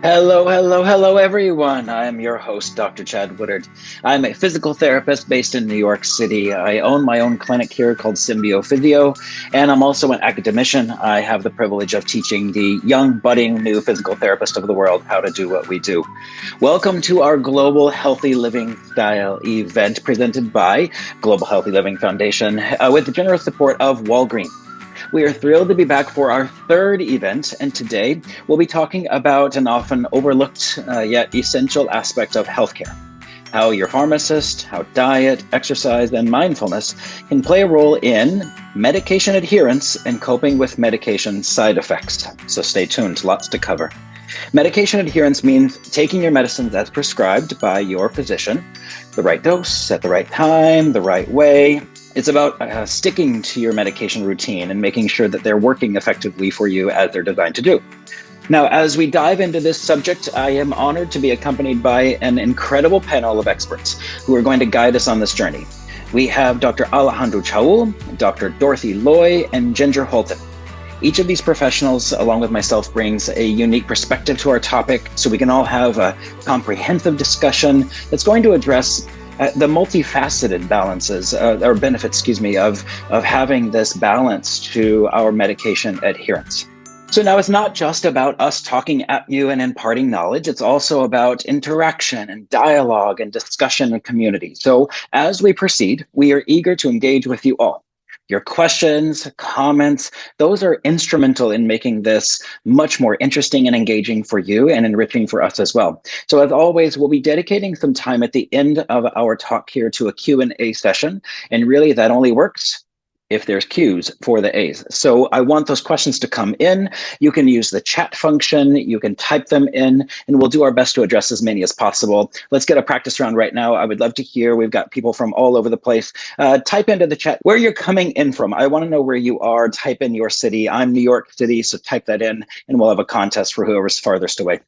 Hello, hello, hello, everyone. I'm your host, Dr. Chad Woodard. I'm a physical therapist based in New York City. I own my own clinic here called Symbio Physio, and I'm also an academician. I have the privilege of teaching the young, budding, new physical therapist of the world how to do what we do. Welcome to our Global Healthy Living Style event presented by Global Healthy Living Foundation with the generous support of Walgreens. We are thrilled to be back for our third event, and today we'll be talking about an often overlooked yet essential aspect of healthcare. How your pharmacist, how diet, exercise, and mindfulness can play a role in medication adherence and coping with medication side effects. So stay tuned, lots to cover. Medication adherence means taking your medicines as prescribed by your physician, the right dose, at the right time, the right way. It's about sticking to your medication routine and making sure that they're working effectively for you as they're designed to do. Now, as we dive into this subject, I am honored to be accompanied by an incredible panel of experts who are going to guide us on this journey. We have Dr. Alejando Chaoul, Dr. Dorothy Loy, and Ginger Hultin. Each of these professionals, along with myself, brings a unique perspective to our topic, so we can all have a comprehensive discussion that's going to address the multifaceted balances or benefits, of having this balance to our medication adherence. So now it's not just about us talking at you and imparting knowledge. It's also about interaction and dialogue and discussion and community. So as we proceed, we are eager to engage with you all. Your questions, comments, those are instrumental in making this much more interesting and engaging for you and enriching for us as well. So as always, we'll be dedicating some time at the end of our talk here to a Q&A session. And really that only works if there's Q's for the A's. So I want those questions to come in. You can use the chat function, you can type them in, and we'll do our best to address as many as possible. Let's get a practice round right now. I would love to hear, we've got people from all over the place. Type into the chat where you're coming in from. I wanna know where you are, type in your city. I'm New York City, so type that in, and we'll have a contest for whoever's farthest away.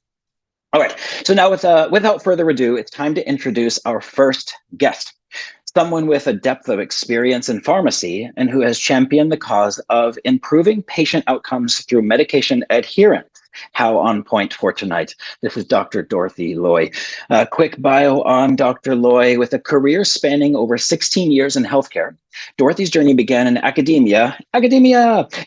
All right, so now without further ado, it's time to introduce our first guest. Someone with a depth of experience in pharmacy and who has championed the cause of improving patient outcomes through medication adherence. How on point for tonight. This is Dr. Dorothy Loy. A quick bio on Dr. Loy. With a career spanning over 16 years in healthcare, Dorothy's journey began in academia,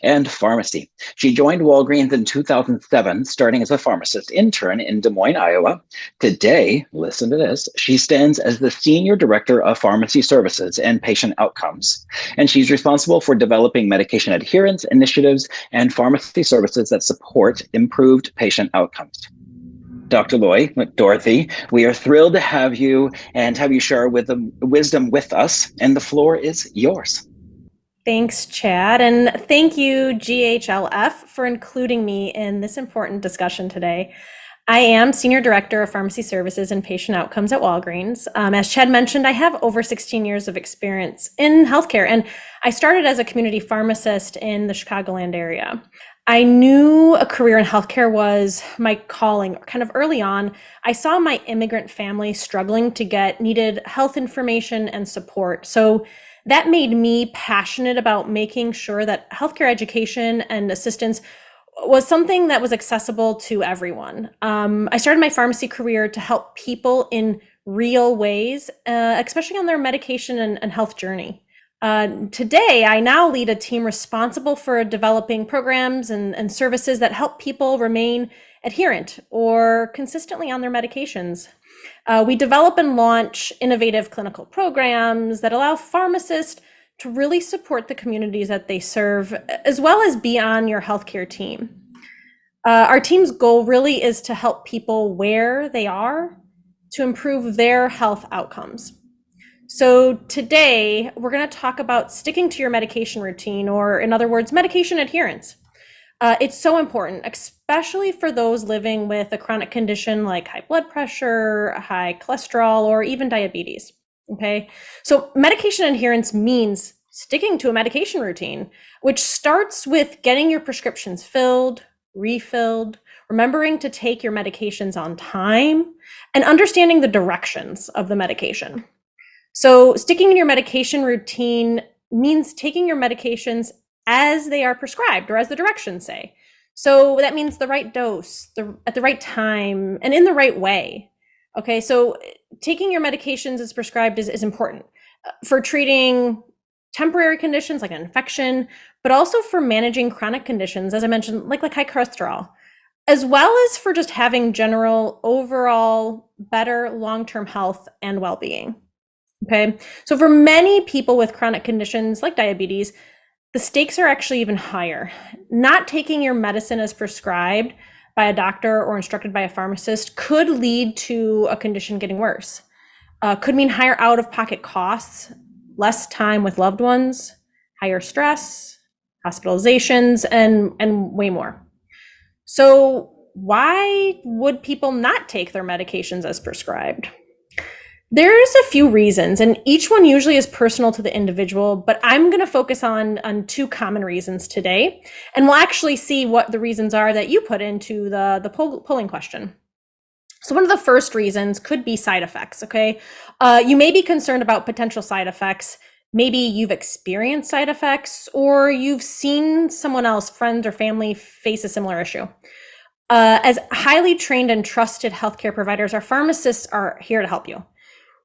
and pharmacy. She joined Walgreens in 2007, starting as a pharmacist intern in Des Moines, Iowa. Today, listen to this, she stands as the Senior Director of Pharmacy Services and Patient Outcomes, and she's responsible for developing medication adherence initiatives and pharmacy services that support improved patient outcomes. Dr. Loy, Dorothy, we are thrilled to have you and have you share wisdom with us, and the floor is yours. Thanks, Chad, and thank you, GHLF, for including me in this important discussion today. I am Senior Director of Pharmacy Services and Patient Outcomes at Walgreens. As Chad mentioned, I have over 16 years of experience in healthcare, and I started as a community pharmacist in the Chicagoland area. I knew a career in healthcare was my calling. Kind of early on, I saw my immigrant family struggling to get needed health information and support. So that made me passionate about making sure that healthcare education and assistance was something that was accessible to everyone. I started my pharmacy career to help people in real ways, especially on their medication and health journey. Today, I now lead a team responsible for developing programs and services that help people remain adherent or consistently on their medications. We develop and launch innovative clinical programs that allow pharmacists to really support the communities that they serve, as well as be on your healthcare team. Our team's goal really is to help people where they are to improve their health outcomes. So today, we're going to talk about sticking to your medication routine, or in other words, medication adherence. It's so important, especially for those living with a chronic condition like high blood pressure, high cholesterol, or even diabetes. Okay, so medication adherence means sticking to a medication routine, which starts with getting your prescriptions filled, refilled, remembering to take your medications on time, and understanding the directions of the medication. So sticking in your medication routine means taking your medications as they are prescribed or as the directions say. So that means the right dose, at the right time, and in the right way. Okay, so taking your medications as prescribed is important for treating temporary conditions like an infection, but also for managing chronic conditions, as I mentioned, like high cholesterol, as well as for just having general overall better long-term health and well-being. Okay, so for many people with chronic conditions like diabetes, the stakes are actually even higher. Not taking your medicine as prescribed by a doctor or instructed by a pharmacist could lead to a condition getting worse. Could mean higher out-of-pocket costs, less time with loved ones, higher stress, hospitalizations, and way more. So why would people not take their medications as prescribed? There's a few reasons, and each one usually is personal to the individual, but I'm going to focus on two common reasons today, and we'll actually see what the reasons are that you put into the polling question. So one of the first reasons could be side effects, okay? You may be concerned about potential side effects. Maybe you've experienced side effects, or you've seen someone else, friends or family, face a similar issue. As highly trained and trusted healthcare providers, our pharmacists are here to help you.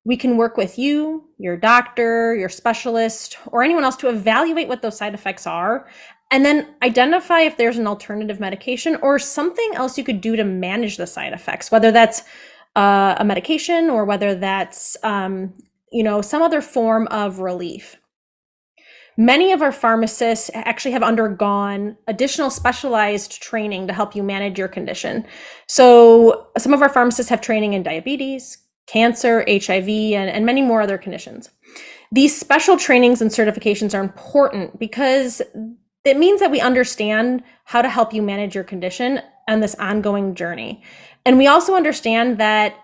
We can work with you, your doctor, your specialist, or anyone else to evaluate what those side effects are, and then identify if there's an alternative medication or something else you could do to manage the side effects, whether that's a medication or whether that's some other form of relief. Many of our pharmacists actually have undergone additional specialized training to help you manage your condition. So some of our pharmacists have training in diabetes, cancer, HIV, and many more other conditions. These special trainings and certifications are important because it means that we understand how to help you manage your condition on this ongoing journey. And we also understand that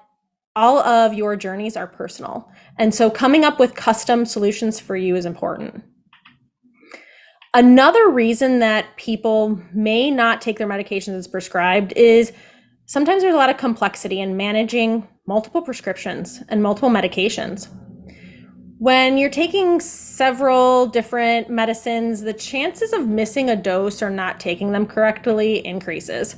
all of your journeys are personal. And so coming up with custom solutions for you is important. Another reason that people may not take their medications as prescribed is sometimes there's a lot of complexity in managing multiple prescriptions and multiple medications. When you're taking several different medicines, the chances of missing a dose or not taking them correctly increases.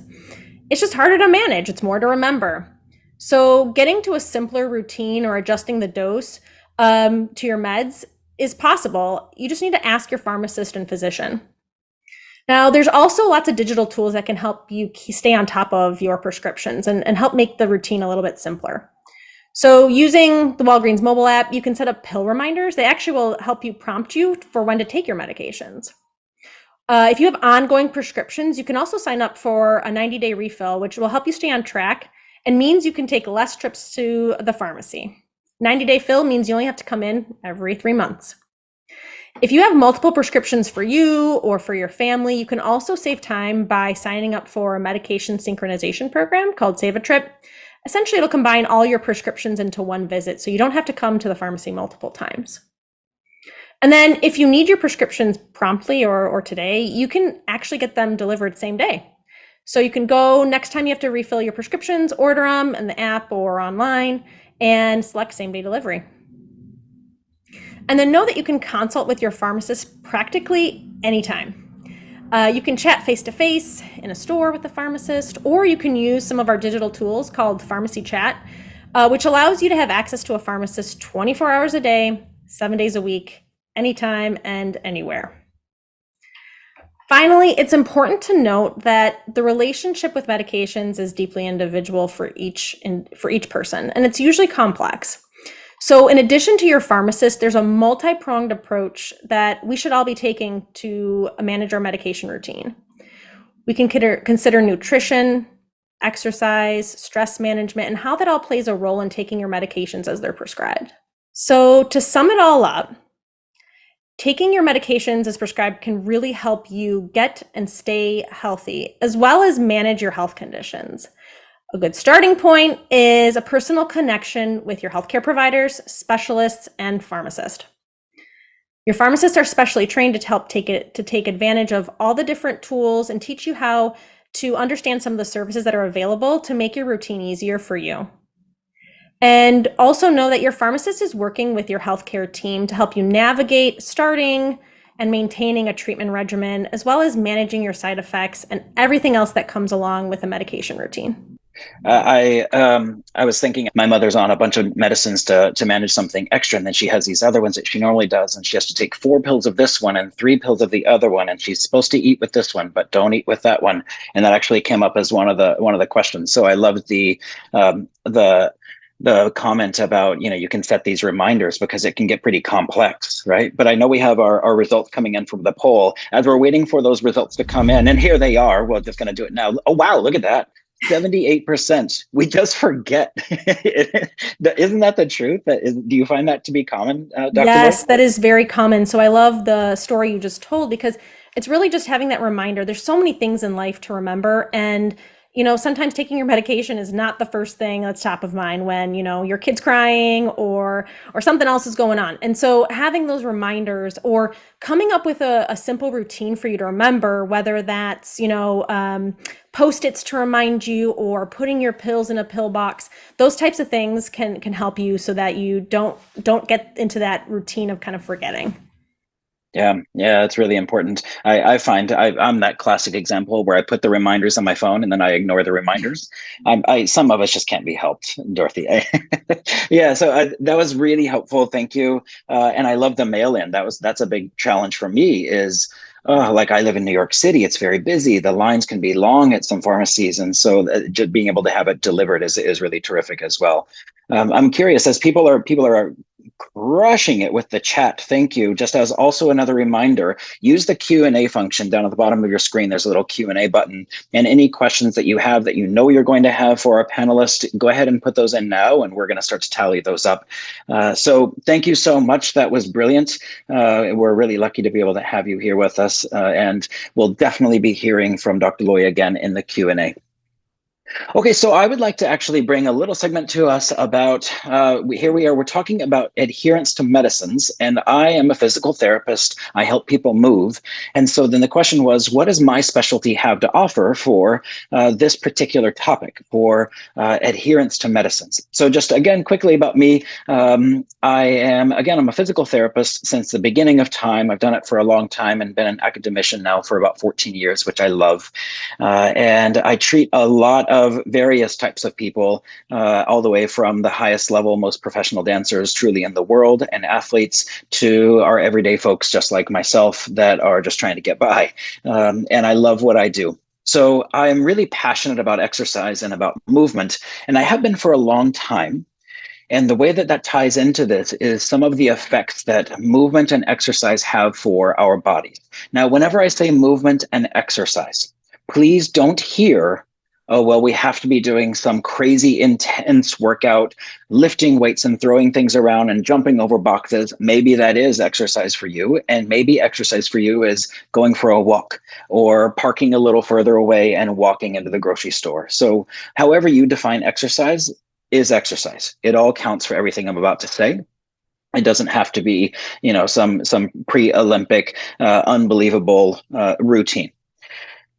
It's just harder to manage. It's more to remember. So getting to a simpler routine or adjusting the dose to your meds is possible. You just need to ask your pharmacist and physician. Now, there's also lots of digital tools that can help you stay on top of your prescriptions and help make the routine a little bit simpler. So using the Walgreens mobile app, you can set up pill reminders. They actually will help you prompt you for when to take your medications. If you have ongoing prescriptions, you can also sign up for a 90-day refill, which will help you stay on track and means you can take less trips to the pharmacy. 90-day fill means you only have to come in every 3 months. If you have multiple prescriptions for you or for your family, you can also save time by signing up for a medication synchronization program called Save a Trip. Essentially, it'll combine all your prescriptions into one visit, so you don't have to come to the pharmacy multiple times. And then if you need your prescriptions promptly or today, you can actually get them delivered same day. So you can go next time you have to refill your prescriptions, order them in the app or online, and select same day delivery. And then know that you can consult with your pharmacist practically anytime. You can chat face-to-face in a store with the pharmacist, or you can use some of our digital tools called Pharmacy Chat, which allows you to have access to a pharmacist 24 hours a day, 7 days a week, anytime and anywhere. Finally, it's important to note that the relationship with medications is deeply individual for each person, and it's usually complex. So in addition to your pharmacist, there's a multi-pronged approach that we should all be taking to manage our medication routine. We can consider nutrition, exercise, stress management, and how that all plays a role in taking your medications as they're prescribed. So to sum it all up, taking your medications as prescribed can really help you get and stay healthy, as well as manage your health conditions. A good starting point is a personal connection with your healthcare providers, specialists, and pharmacist. Your pharmacists are specially trained to help take advantage of all the different tools and teach you how to understand some of the services that are available to make your routine easier for you. And also know that your pharmacist is working with your healthcare team to help you navigate starting, and maintaining a treatment regimen, as well as managing your side effects and everything else that comes along with a medication routine. I was thinking my mother's on a bunch of medicines to manage something extra, and then she has these other ones that she normally does, and she has to take 4 pills of this one and 3 pills of the other one, and she's supposed to eat with this one, but don't eat with that one. And that actually came up as one of the questions. So I loved the comment about, you can set these reminders because it can get pretty complex, right? But I know we have our results coming in from the poll. As we're waiting for those results to come in, and here they are. We're just going to do it now. Oh, wow, look at that. 78%. We just forget. Isn't that the truth? Do you find that to be common, Dr. Yes, Lloyd? that is very common. So I love the story you just told because it's really just having that reminder. There's so many things in life to remember. And, sometimes taking your medication is not the first thing that's top of mind when, your kid's crying or something else is going on. And so having those reminders or coming up with a simple routine for you to remember, whether that's, Post-its to remind you or putting your pills in a pill box, those types of things can help you so that you don't get into that routine of kind of forgetting. Yeah, it's really important. I find I'm that classic example where I put the reminders on my phone and then I ignore the reminders. Some of us just can't be helped, Dorothy. Yeah, so that was really helpful. Thank you. And I love the mail-in. That's a big challenge for me is, like I live in New York City, it's very busy. The lines can be long at some pharmacies. And so just being able to have it delivered is really terrific as well. I'm curious, as people are crushing it with the chat. Thank you. Just as also another reminder, use the Q&A function down at the bottom of your screen. There's a little Q&A button, and any questions that you have that you're going to have for our panelists, go ahead and put those in now, and we're going to start to tally those up. So thank you so much. That was brilliant. We're really lucky to be able to have you here with us, and we'll definitely be hearing from Dr. Loy again in the Q&A. Okay, so I would like to actually bring a little segment to us about, here we are, we're talking about adherence to medicines, and I am a physical therapist. I help people move. And so then the question was, what does my specialty have to offer for this particular topic, for adherence to medicines? So just again, quickly about me, I'm a physical therapist since the beginning of time. I've done it for a long time and been an academician now for about 14 years, which I love. And I treat a lot of various types of people, all the way from the highest level, most professional dancers truly in the world and athletes to our everyday folks just like myself that are just trying to get by. And I love what I do. So I'm really passionate about exercise and about movement, and I have been for a long time. And the way that ties into this is some of the effects that movement and exercise have for our bodies. Now, whenever I say movement and exercise, please don't hear, oh, well, we have to be doing some crazy intense workout, lifting weights and throwing things around and jumping over boxes. Maybe that is exercise for you. And maybe exercise for you is going for a walk or parking a little further away and walking into the grocery store. So however you define exercise is exercise. It all counts for everything I'm about to say. It doesn't have to be, some pre-Olympic, unbelievable routine.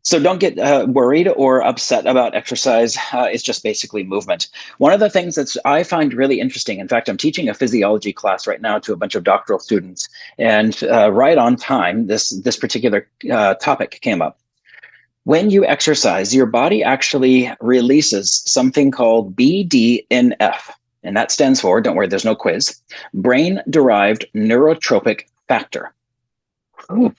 So don't get worried or upset about exercise. It's just basically movement. One of the things that I find really interesting, in fact, I'm teaching a physiology class right now to a bunch of doctoral students, and right on time, this particular topic came up. When you exercise, your body actually releases something called BDNF, and that stands for, don't worry, there's no quiz, brain-derived neurotropic factor. Ooh.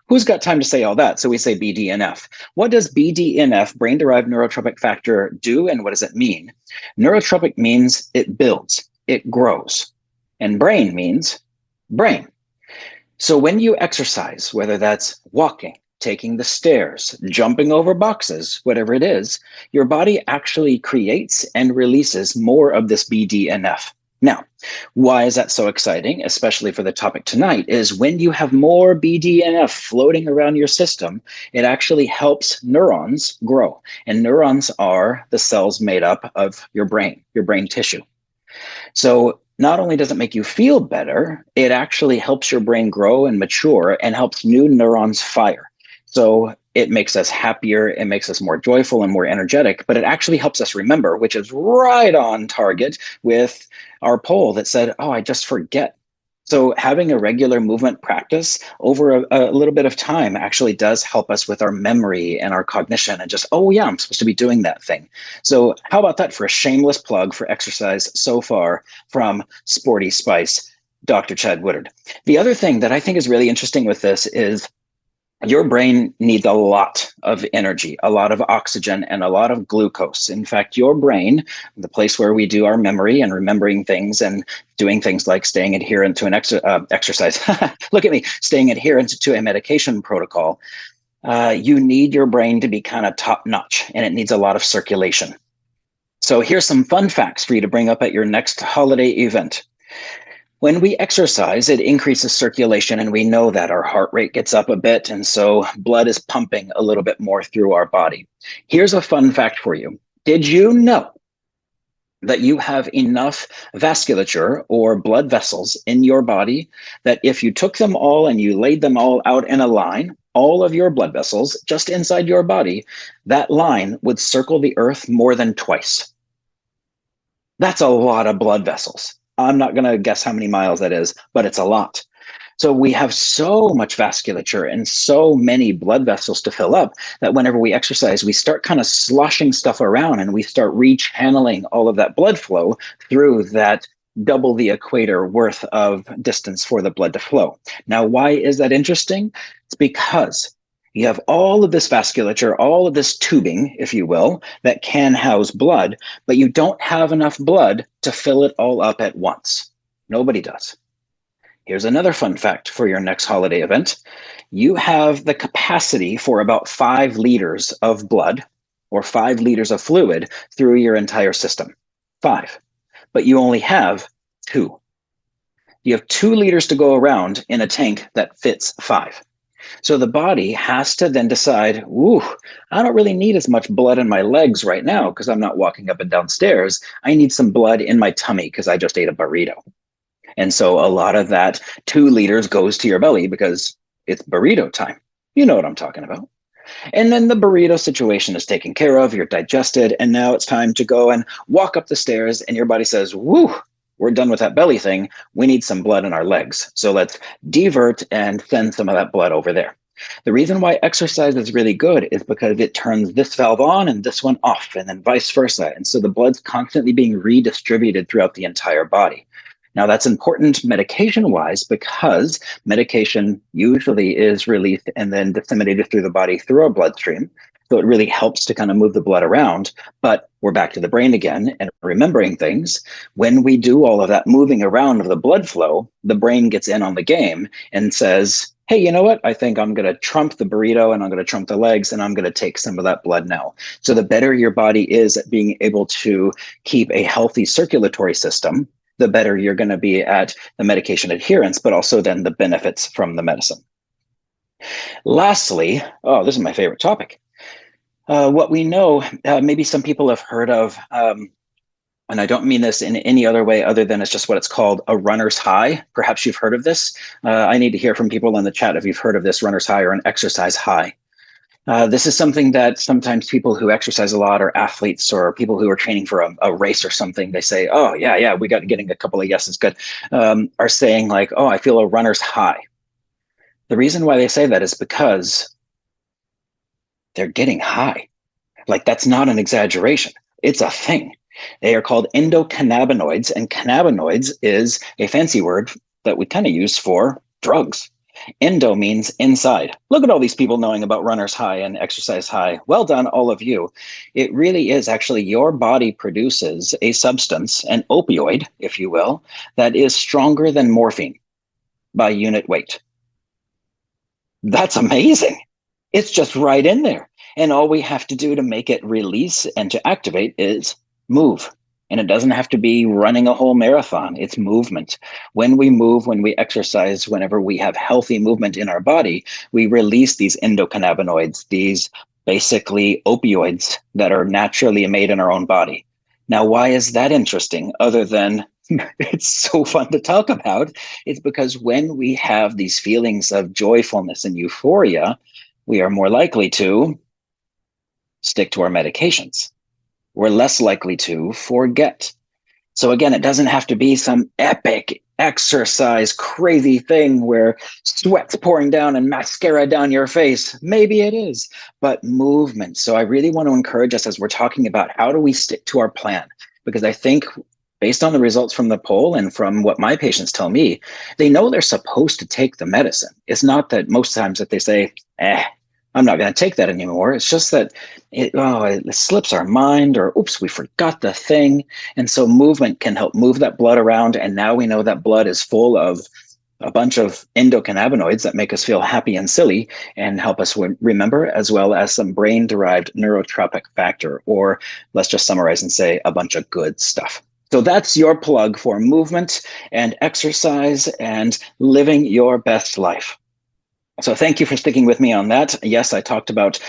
Who's got time to say all that? So we say BDNF. What does BDNF, brain-derived neurotropic factor, do, and what does it mean? Neurotropic means it builds, it grows, and brain means brain. So when you exercise, whether that's walking, taking the stairs, jumping over boxes, whatever it is, your body actually creates and releases more of this BDNF. Now, why is that so exciting, especially for the topic tonight, is when you have more BDNF floating around your system, it actually helps neurons grow. And neurons are the cells made up of your brain tissue. So not only does it make you feel better, it actually helps your brain grow and mature and helps new neurons fire. So it makes us happier, it makes us more joyful and more energetic, but it actually helps us remember, which is right on target with our poll that said, oh, I just forget. So having a regular movement practice over a little bit of time actually does help us with our memory and our cognition and just, oh yeah, I'm supposed to be doing that thing. So how about that for a shameless plug for exercise so far from Sporty Spice, Dr. Chad Woodard. The other thing that I think is really interesting with this is your brain needs a lot of energy, a lot of oxygen, and a lot of glucose. In fact, your brain, the place where we do our memory and remembering things and doing things like staying adherent to an exercise, look at me, staying adherent to a medication protocol, you need your brain to be kind of top notch, and it needs a lot of circulation. So here's some fun facts for you to bring up at your next holiday event. When we exercise, it increases circulation, and we know that our heart rate gets up a bit, and so blood is pumping a little bit more through our body. Here's a fun fact for you. Did you know that you have enough vasculature or blood vessels in your body that if you took them all and you laid them all out in a line, all of your blood vessels just inside your body, that line would circle the earth more than twice? That's a lot of blood vessels. I'm not going to guess how many miles that is, but it's a lot. So we have so much vasculature and so many blood vessels to fill up that whenever we exercise, we start kind of sloshing stuff around and we start rechanneling all of that blood flow through that double the equator worth of distance for the blood to flow. Now, why is that interesting? It's because you have all of this vasculature, all of this tubing, if you will, that can house blood, but you don't have enough blood to fill it all up at once. Nobody does. Here's another fun fact for your next holiday event. You have the capacity for about 5 liters of blood or 5 liters of fluid through your entire system. 5. But you only have 2. You have 2 liters to go around in a tank that fits 5. So the body has to then decide, ooh, I don't really need as much blood in my legs right now because I'm not walking up and down stairs. I need some blood in my tummy because I just ate a burrito. And so a lot of that 2 liters goes to your belly because it's burrito time. You know what I'm talking about. And then the burrito situation is taken care of, you're digested, and now it's time to go and walk up the stairs, and your body says, woo, we're done with that belly thing. We need some blood in our legs. So let's divert and send some of that blood over there. The reason why exercise is really good is because it turns this valve on and this one off, and then vice versa. And so the blood's constantly being redistributed throughout the entire body. Now, that's important medication-wise because medication usually is released and then disseminated through the body through our bloodstream. So it really helps to kind of move the blood around. But we're back to the brain again and remembering things. When we do all of that moving around of the blood flow, the brain gets in on the game and says, hey, you know what? I think I'm going to trump the burrito and I'm going to trump the legs and I'm going to take some of that blood now. So the better your body is at being able to keep a healthy circulatory system, the better you're going to be at the medication adherence, but also then the benefits from the medicine. Lastly, oh, this is my favorite topic. What we know, maybe some people have heard of, and I don't mean this in any other way other than it's just what it's called, a runner's high. Perhaps you've heard of this. I need to hear from people in the chat if you've heard of this runner's high or an exercise high. This is something that sometimes people who exercise a lot or athletes or people who are training for a race or something, they say, oh, yeah, we got getting a couple of yeses, good, are saying like, oh, I feel a runner's high. The reason why they say that is because they're getting high. Like, that's not an exaggeration. It's a thing. They are called endocannabinoids, and cannabinoids is a fancy word that we kind of use for drugs. Endo means inside. Look at all these people knowing about runner's high and exercise high. Well done, all of you. It really is actually your body produces a substance, an opioid, if you will, that is stronger than morphine by unit weight. That's amazing. It's just right in there. And all we have to do to make it release and to activate is move. And it doesn't have to be running a whole marathon. It's movement. When we move, when we exercise, whenever we have healthy movement in our body, we release these endocannabinoids, these basically opioids that are naturally made in our own body. Now, why is that interesting other than it's so fun to talk about? It's because when we have these feelings of joyfulness and euphoria, we are more likely to stick to our medications. We're less likely to forget. So again, it doesn't have to be some epic exercise crazy thing where sweat's pouring down and mascara down your face. Maybe it is, but movement. So I really want to encourage us as we're talking about how do we stick to our plan? Because I think based on the results from the poll and from what my patients tell me, they know they're supposed to take the medicine. It's not that most times that they say, I'm not going to take that anymore. It's just that it slips our mind, or oops, we forgot the thing. And so movement can help move that blood around. And now we know that blood is full of a bunch of endocannabinoids that make us feel happy and silly and help us remember, as well as some brain-derived neurotropic factor, or let's just summarize and say a bunch of good stuff. So that's your plug for movement and exercise and living your best life. So thank you for sticking with me on that. Yes, I talked about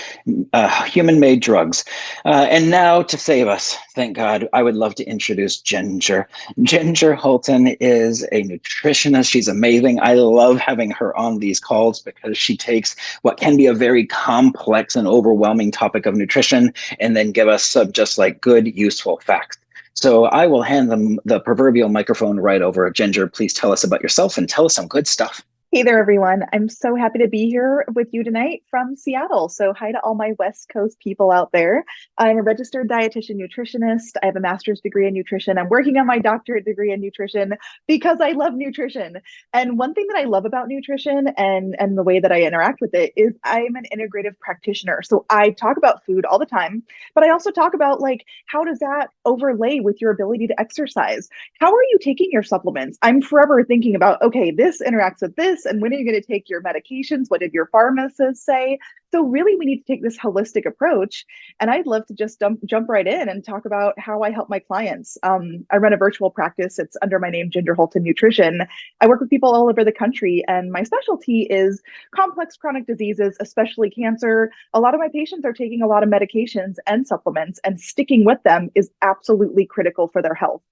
human-made drugs. And now to save us, thank God, I would love to introduce Ginger. Ginger Hultin is a nutritionist. She's amazing. I love having her on these calls because she takes what can be a very complex and overwhelming topic of nutrition and then give us some just like good, useful facts. So I will hand the proverbial microphone right over. Ginger, please tell us about yourself and tell us some good stuff. Hey there, everyone. I'm so happy to be here with you tonight from Seattle. So hi to all my West Coast people out there. I'm a registered dietitian nutritionist. I have a master's degree in nutrition. I'm working on my doctorate degree in nutrition because I love nutrition. And one thing that I love about nutrition and the way that I interact with it is I'm an integrative practitioner. So I talk about food all the time, but I also talk about like, how does that overlay with your ability to exercise? How are you taking your supplements? I'm forever thinking about, okay, this interacts with this. And when are you going to take your medications? What did your pharmacist say? So really, we need to take this holistic approach. And I'd love to just jump right in and talk about how I help my clients. I run a virtual practice. It's under my name, Ginger Hultin Nutrition. I work with people all over the country, and my specialty is complex chronic diseases, especially cancer. A lot of my patients are taking a lot of medications and supplements, and sticking with them is absolutely critical for their health.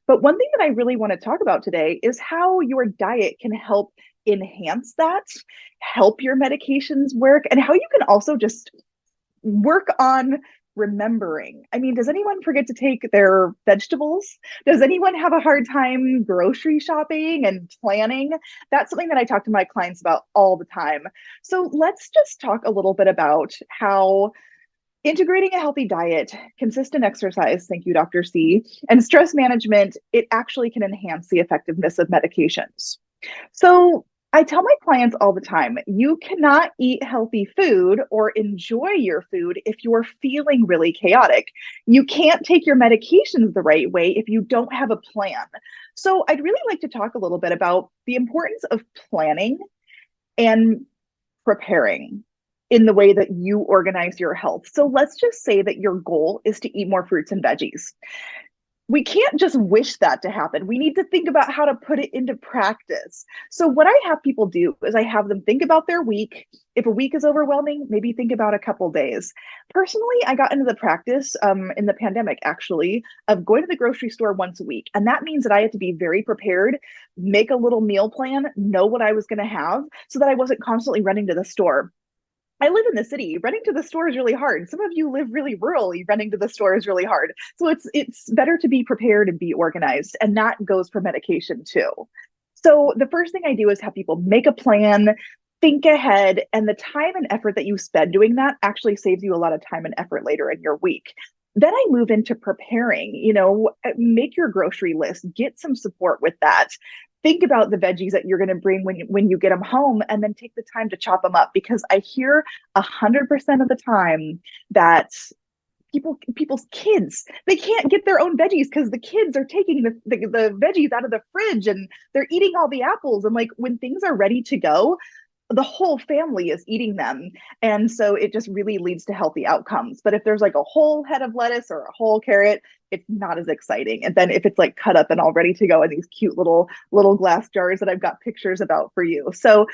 But one thing that I really want to talk about today is how your diet can help enhance that, help your medications work, and how you can also just work on remembering. I mean, does anyone forget to take their vegetables? Does anyone have a hard time grocery shopping and planning? That's something that I talk to my clients about all the time. So let's just talk a little bit about how integrating a healthy diet, consistent exercise, thank you, Dr. C, and stress management, it actually can enhance the effectiveness of medications. So I tell my clients all the time, you cannot eat healthy food or enjoy your food if you're feeling really chaotic. You can't take your medications the right way if you don't have a plan. So I'd really like to talk a little bit about the importance of planning and preparing in the way that you organize your health. So let's just say that your goal is to eat more fruits and veggies. We can't just wish that to happen. We need to think about how to put it into practice. So what I have people do is I have them think about their week. If a week is overwhelming, maybe think about a couple days. Personally, I got into the practice in the pandemic, actually, of going to the grocery store once a week. And that means that I had to be very prepared, make a little meal plan, know what I was going to have so that I wasn't constantly running to the store. I live in the city. Running to the store is really hard. Some of you live really rurally. Running to the store is really hard. So it's better to be prepared and be organized. And that goes for medication too. So the first thing I do is have people make a plan, think ahead, and the time and effort that you spend doing that actually saves you a lot of time and effort later in your week. Then I move into preparing, make your grocery list, get some support with that. Think about the veggies that you're going to bring when you get them home, and then take the time to chop them up, because I hear 100% of the time that people's kids, they can't get their own veggies because the kids are taking the veggies out of the fridge and they're eating all the apples. And like, when things are ready to go, the whole family is eating them. And so it just really leads to healthy outcomes. But if there's like a whole head of lettuce or a whole carrot, it's not as exciting. And then if it's like cut up and all ready to go in these cute little glass jars that I've got pictures about for you. So,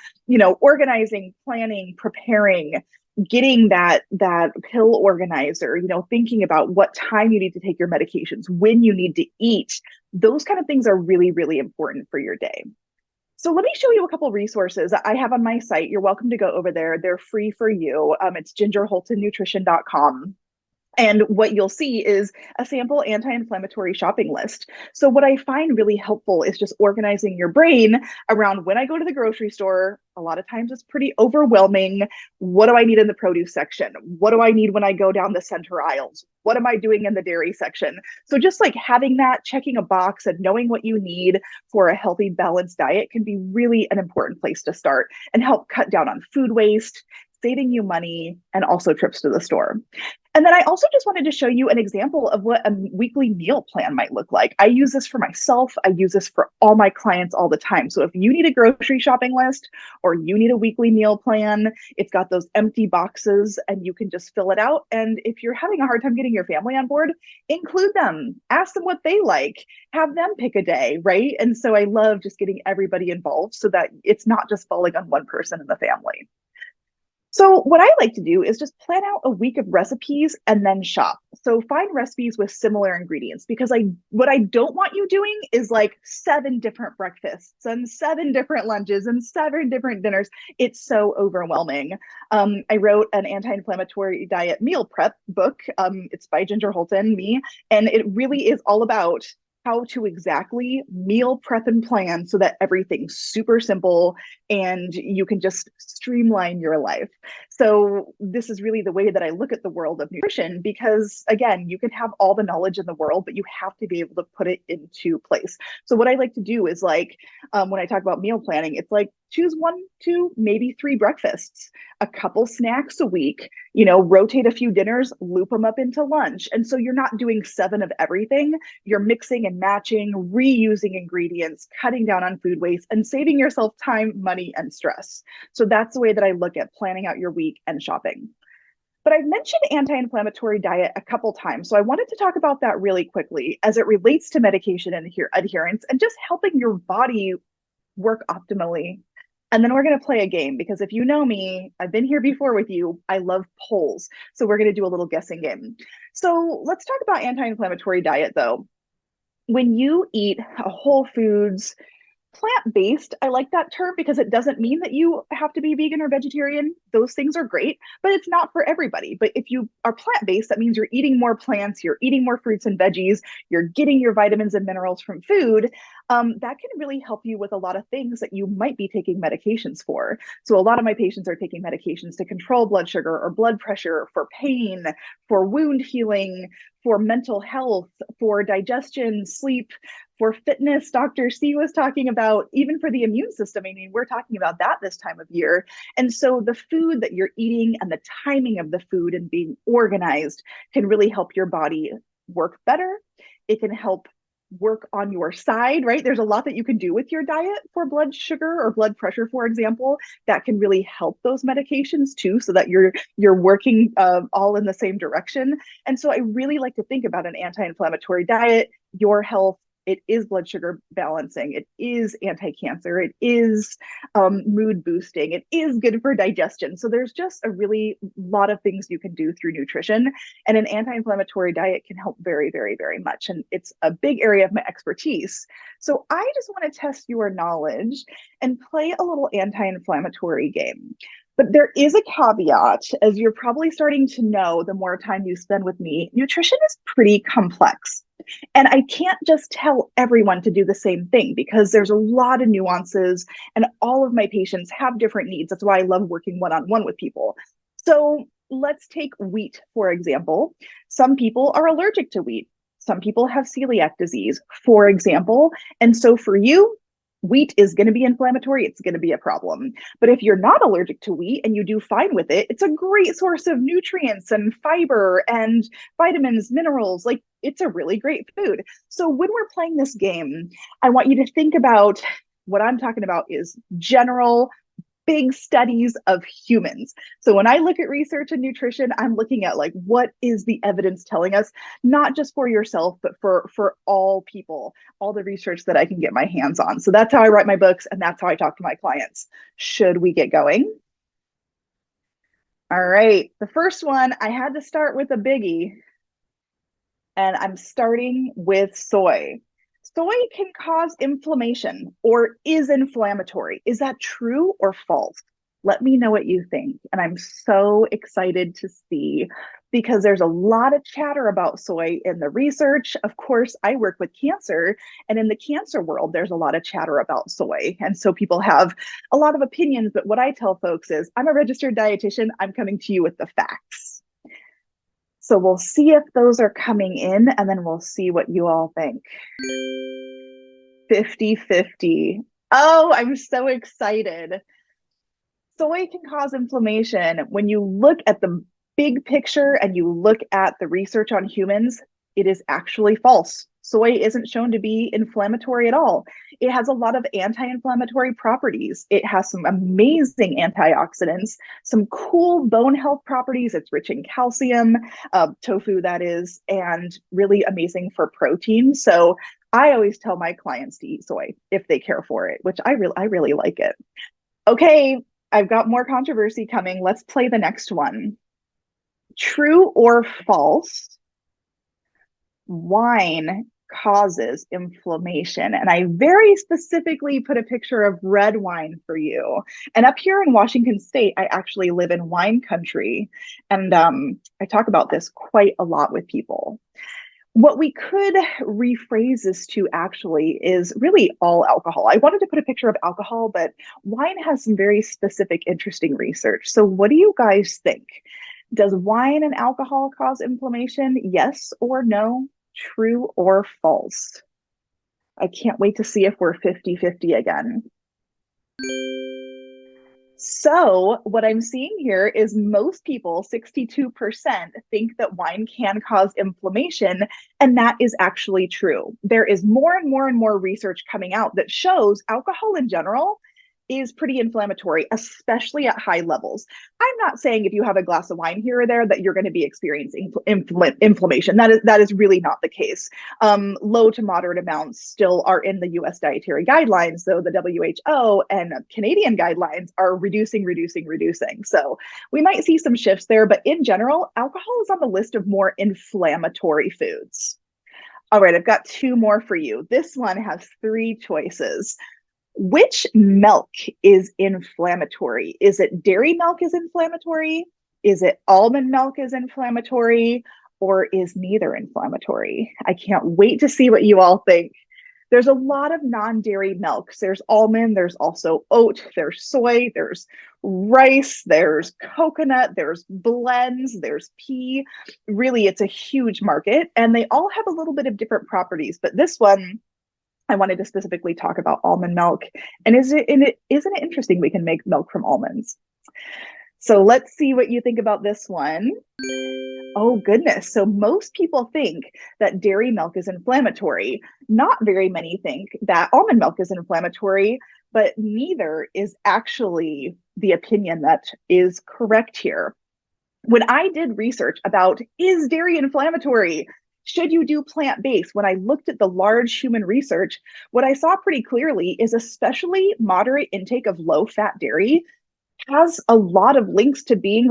organizing, planning, preparing, getting that pill organizer, thinking about what time you need to take your medications, when you need to eat, those kind of things are really, really important for your day. So let me show you a couple resources that I have on my site. You're welcome to go over there. They're free for you. It's gingerhultinnutrition.com. And what you'll see is a sample anti-inflammatory shopping list. So what I find really helpful is just organizing your brain around when I go to the grocery store. A lot of times it's pretty overwhelming. What do I need in the produce section? What do I need when I go down the center aisles? What am I doing in the dairy section? So just like having that, checking a box and knowing what you need for a healthy, balanced diet can be really an important place to start and help cut down on food waste, saving you money, and also trips to the store. And then I also just wanted to show you an example of what a weekly meal plan might look like. I use this for myself. I use this for all my clients all the time. So if you need a grocery shopping list or you need a weekly meal plan, it's got those empty boxes and you can just fill it out. And if you're having a hard time getting your family on board, include them, ask them what they like, have them pick a day, right? And so I love just getting everybody involved so that it's not just falling on one person in the family. So what I like to do is just plan out a week of recipes and then shop. So find recipes with similar ingredients, because what I don't want you doing is like 7 different breakfasts and 7 different lunches and 7 different dinners. It's so overwhelming. I wrote an anti-inflammatory diet meal prep book. It's by Ginger Hultin, me, and it really is all about how to exactly meal prep and plan so that everything's super simple and you can just streamline your life. So this is really the way that I look at the world of nutrition, because again, you can have all the knowledge in the world, but you have to be able to put it into place. So what I like to do is like, when I talk about meal planning, it's like choose 1, 2, maybe 3 breakfasts, a couple snacks a week, rotate a few dinners, loop them up into lunch. And so you're not doing 7 of everything. You're mixing and matching, reusing ingredients, cutting down on food waste, and saving yourself time, money, and stress. So that's the way that I look at planning out your week and shopping. But I've mentioned anti-inflammatory diet a couple times, so I wanted to talk about that really quickly as it relates to medication and adherence and just helping your body work optimally. And then we're going to play a game, because if you know me, I've been here before with you. I love polls. So we're going to do a little guessing game. So let's talk about anti-inflammatory diet, though. When you eat a whole foods, plant-based, I like that term because it doesn't mean that you have to be vegan or vegetarian. Those things are great, but it's not for everybody. But if you are plant-based, that means you're eating more plants, you're eating more fruits and veggies, you're getting your vitamins and minerals from food. That can really help you with a lot of things that you might be taking medications for. So a lot of my patients are taking medications to control blood sugar or blood pressure, for pain, for wound healing, for mental health, for digestion, sleep, for fitness. Dr. C was talking about, even for the immune system. I mean, we're talking about that this time of year. And so the food that you're eating and the timing of the food and being organized can really help your body work better. It can help work on your side, right? There's a lot that you can do with your diet for blood sugar or blood pressure, for example, that can really help those medications too, so that you're working all in the same direction. And so I really like to think about an anti-inflammatory diet, your health. It is blood sugar balancing. It is anti-cancer. It is mood boosting. It is good for digestion. So there's just a really lot of things you can do through nutrition. And an anti-inflammatory diet can help very, very, very much. And it's a big area of my expertise. So I just want to test your knowledge and play a little anti-inflammatory game. But there is a caveat, as you're probably starting to know the more time you spend with me. Nutrition is pretty complex. And I can't just tell everyone to do the same thing, because there's a lot of nuances and all of my patients have different needs. That's why I love working one-on-one with people. So let's take wheat, for example. Some people are allergic to wheat. Some people have celiac disease, for example. And so for you, wheat is going to be inflammatory. It's going to be a problem. But if you're not allergic to wheat and you do fine with it, it's a great source of nutrients and fiber and vitamins, minerals. Like, it's a really great food. So when we're playing this game, I want you to think about what I'm talking about is general big studies of humans. So when I look at research and nutrition, I'm looking at like, what is the evidence telling us, not just for yourself, but for all people, all the research that I can get my hands on. So that's how I write my books, and that's how I talk to my clients. Should we get going? All right, the first one, I had to start with a biggie, and I'm starting with soy. Soy can cause inflammation or is inflammatory. Is that true or false? Let me know what you think. And I'm so excited to see, because there's a lot of chatter about soy in the research. Of course, I work with cancer, and in the cancer world, there's a lot of chatter about soy. And so people have a lot of opinions, but what I tell folks is, I'm a registered dietitian. I'm coming to you with the facts. So we'll see if those are coming in, and then we'll see what you all think. 50-50. Oh, I'm so excited. Soy can cause inflammation. When you look at the big picture and you look at the research on humans, it is actually false. Soy isn't shown to be inflammatory at all. It has a lot of anti-inflammatory properties. It has some amazing antioxidants, some cool bone health properties. It's rich in calcium, tofu that is, and really amazing for protein. So I always tell my clients to eat soy if they care for it, which I really like it. Okay, I've got more controversy coming. Let's play the next one. True or false? Wine causes inflammation. And I very specifically put a picture of red wine for you. And up here in Washington State, I actually live in wine country. And I talk about this quite a lot with people. What we could rephrase this to actually is really all alcohol. I wanted to put a picture of alcohol, but wine has some very specific, interesting research. So what do you guys think? Does wine and alcohol cause inflammation? Yes or no? True or false? I can't wait to see if we're 50-50 again. So what I'm seeing here is most people, 62%, think that wine can cause inflammation, and that is actually true. There is more and more and more research coming out that shows alcohol in general is pretty inflammatory, especially at high levels. I'm not saying if you have a glass of wine here or there that you're going to be experiencing inflammation. That is really not the case. Low to moderate amounts still are in the US dietary guidelines, though the WHO and Canadian guidelines are reducing. So we might see some shifts there, but in general, alcohol is on the list of more inflammatory foods. All right, I've got two more for you. This one has three choices. Which milk is inflammatory? Is it dairy milk is inflammatory? Is it almond milk is inflammatory? Or is neither inflammatory? I can't wait to see what you all think. There's a lot of non-dairy milks. There's almond, there's also oat, there's soy, there's rice, there's coconut, there's blends, there's pea. Really, it's a huge market, and they all have a little bit of different properties, but this one, I wanted to specifically talk about almond milk. And isn't it interesting we can make milk from almonds? So let's see what you think about this one. Oh goodness. So most people think that dairy milk is inflammatory. Not very many think that almond milk is inflammatory, but neither is actually the opinion that is correct here. When I did research about, is dairy inflammatory? Should you do plant-based? When I looked at the large human research, what I saw pretty clearly is especially moderate intake of low-fat dairy has a lot of links to being